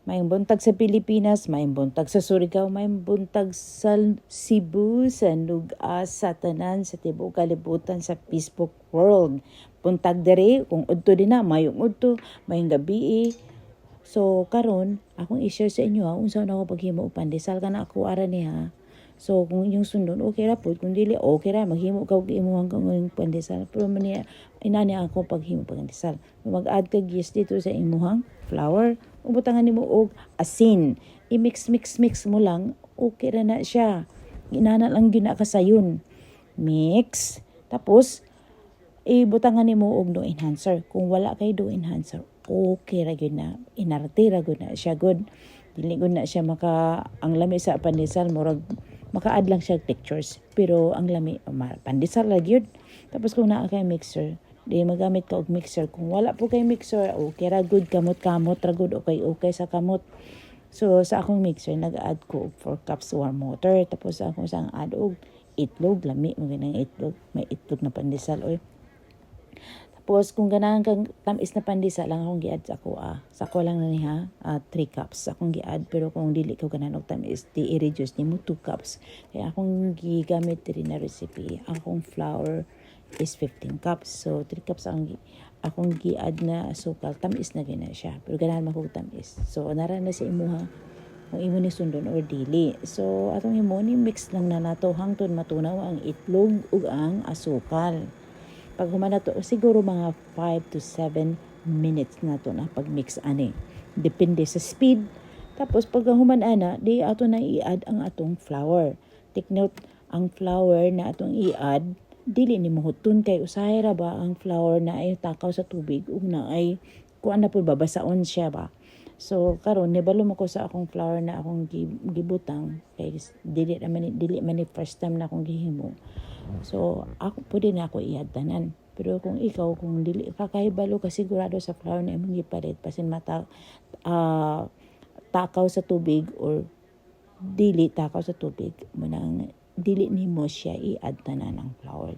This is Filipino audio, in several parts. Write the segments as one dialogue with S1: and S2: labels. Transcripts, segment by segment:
S1: May buntag sa Pilipinas, may buntag sa Surigao, may buntag sa Cebu, sa Nugas, sa tanan, sa tibuok kalibutan, sa Facebook world. Buntag dere, kung udto din na, mayong udto, mayong gabi. So karon akong i-share sa inyo unsa na ako paghimo og pandesal kana ako ara niya. So kung inyong sundon okay ra pud, kung dili okay ra maghimo ka og imong kang pandesal. Pero man niya inani ako paghimo pandesal. Mag-add ka yeast dito sa imong flour. Ubutangan nimo og asin. I-mix mo lang, okay ra na siya. Inana lang gyud na kasayon. Mix. Tapos ibutangan nimo og dough enhancer. Kung wala kay dough enhancer, okay ra gyud na. Inarte ra gyud na siya good. Dili gyud na siya ang lami sa pandesal murag maka-add lang siya textures. Pero ang lami pandesal ra gyud. Tapos kung naa kay mixer, di magamit ka og mixer. Kung wala po kay mixer, okay ra good, kamot ra good, okay sa kamot. So sa akong mixer nag-add ko og 4 cups warm water. Tapos akong sang add og itlog, lami mo ganang itlog, may itlog na pandesal oy. Tapos kung ganahan kang tamis na pandesal lang akong gi-add sa ako sa ako lang na niya 3 cups akong gi-add. Pero kung dili ko ganahan og tamis, di i-reduce nimo 2 cups. Kaya akong gigamit diri na recipe, akong flour is 15 cups. So 3 cups akong gi-add na asukal, tamis na gina siya. Pero ganahan man kog tamis. So nara na sa imuha kung imo ni sundon or dili. So atong imo ni mix lang na nato hangtod matunaw ang itlog ug ang asukal. Pag humana to, siguro mga 5 to 7 minutes na to na pag-mix ani. Depende sa speed. Tapos pag humana na, di ato na i-add ang atong flour. Take note, ang flour na atong i-add, dili ni mahuton kay usahay ra ba ang flour na ay takaw sa tubig ug na ay kuan na po babasaon siya ba. So karon nibalo mo ko sa akong flour na akong gibutang kay dili man first time na akong gihimo. So ako pwede na ako i-add tanan. Pero kung ikaw kung dili ka kahibalo ka sigurado sa flour na imong gipalit pasin takaw sa tubig or dili takaw sa tubig manang dili nimo siya i-add tanan ang flour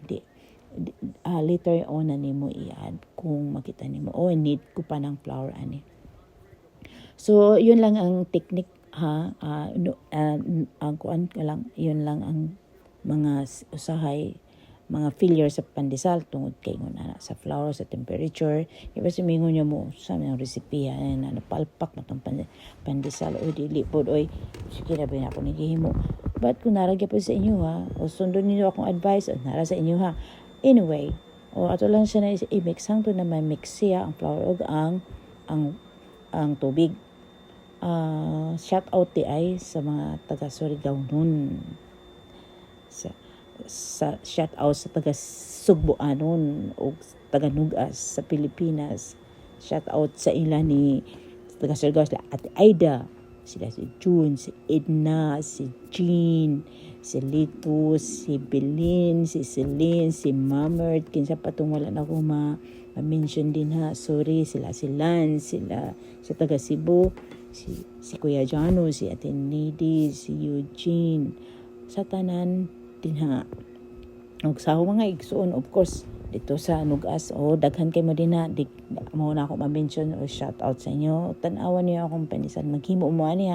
S1: later on na nimo i-add kung makita nimo need ko pa ng flour ani. So yun lang ang technique ang kuan ko lang yun lang ang mga usahay mga failure sa pandesal tungod kay na sa flour sa temperature iba simingon niya mo sa mga recipe na napalpak matong pandesal o dili pod oy sige na ba ako nagihimo but kung naragya po sa inyo o sundon niyo akong advice o nara sa inyo anyway ato lang siya na i-mix hangtod na may mix siya ang flour o ang tubig. Shout out ay sa mga taga Surigao nun. Sa shout out sa taga Sugboanon o taga Nugas sa Pilipinas. Shout out sa ilan ni taga Surigao sila Ate Aida, sila si June, si Edna, si Jean, si Litus, si Belin, si Celine, si Mamert, kinsa patong wala na ko ma-mention din sorry, sila si Lance, sila sa taga Cebu, si Kuya Jano, si Ate Nady, si Eugene, sa tanan din og sa mga igsoon of course dito sa Nugas daghan kay mo din mo na ako ma-mention o shout out sa inyo. Tan-awan niyo akong pandesal maghimo mo ani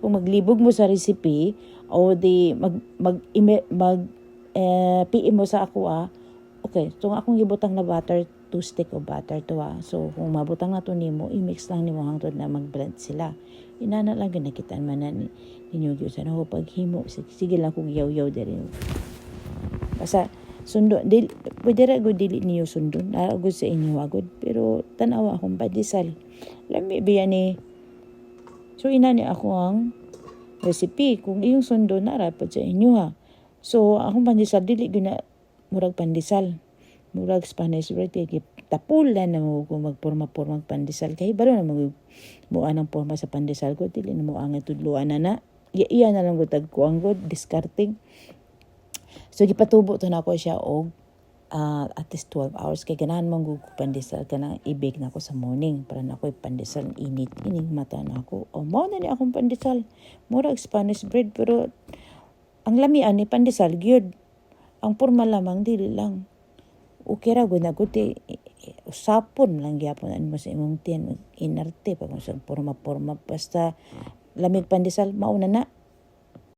S1: kung maglibog mo sa recipe o di PM mo sa ako okay so akong gibutang na butter 2 stick of butter to so kung mabutang na to nimo i-mix lang nimo hangtod na mag-blend sila inana lang ginakitaan man na ninyo gyud sa no paghimo sige lang kog yaw-yaw diri basta sundo pwede ra gud dili niyo sundon agud sa inyo agud pero tan-aw akong pandesal lami biya ni so inani ako ang recipe kung iyong sundon na ra pod sa inyo so akong pandesal dili gyud na murag pandesal murag Spanish bread kay tapulan na mo kung magporma-porma pandesal kay baro na mo anang porma sa pandesal ko dili na mo ang tudluan na iya na lang gud tagko ang gud discarding. So gipatubo to na ako siya og at least 12 hours kay ganahan man gud pandesal kanang i-bake na ako sa morning para na ako pandesal init mata na ako mao na ni akong pandesal murag Spanish bread pero ang lamian ni pandesal gyud ang porma lamang dili lang okay ra gud na gud usapon lang gyapon mo sa imong tiyan inarte pag sa porma basta lamig pandesal mauna na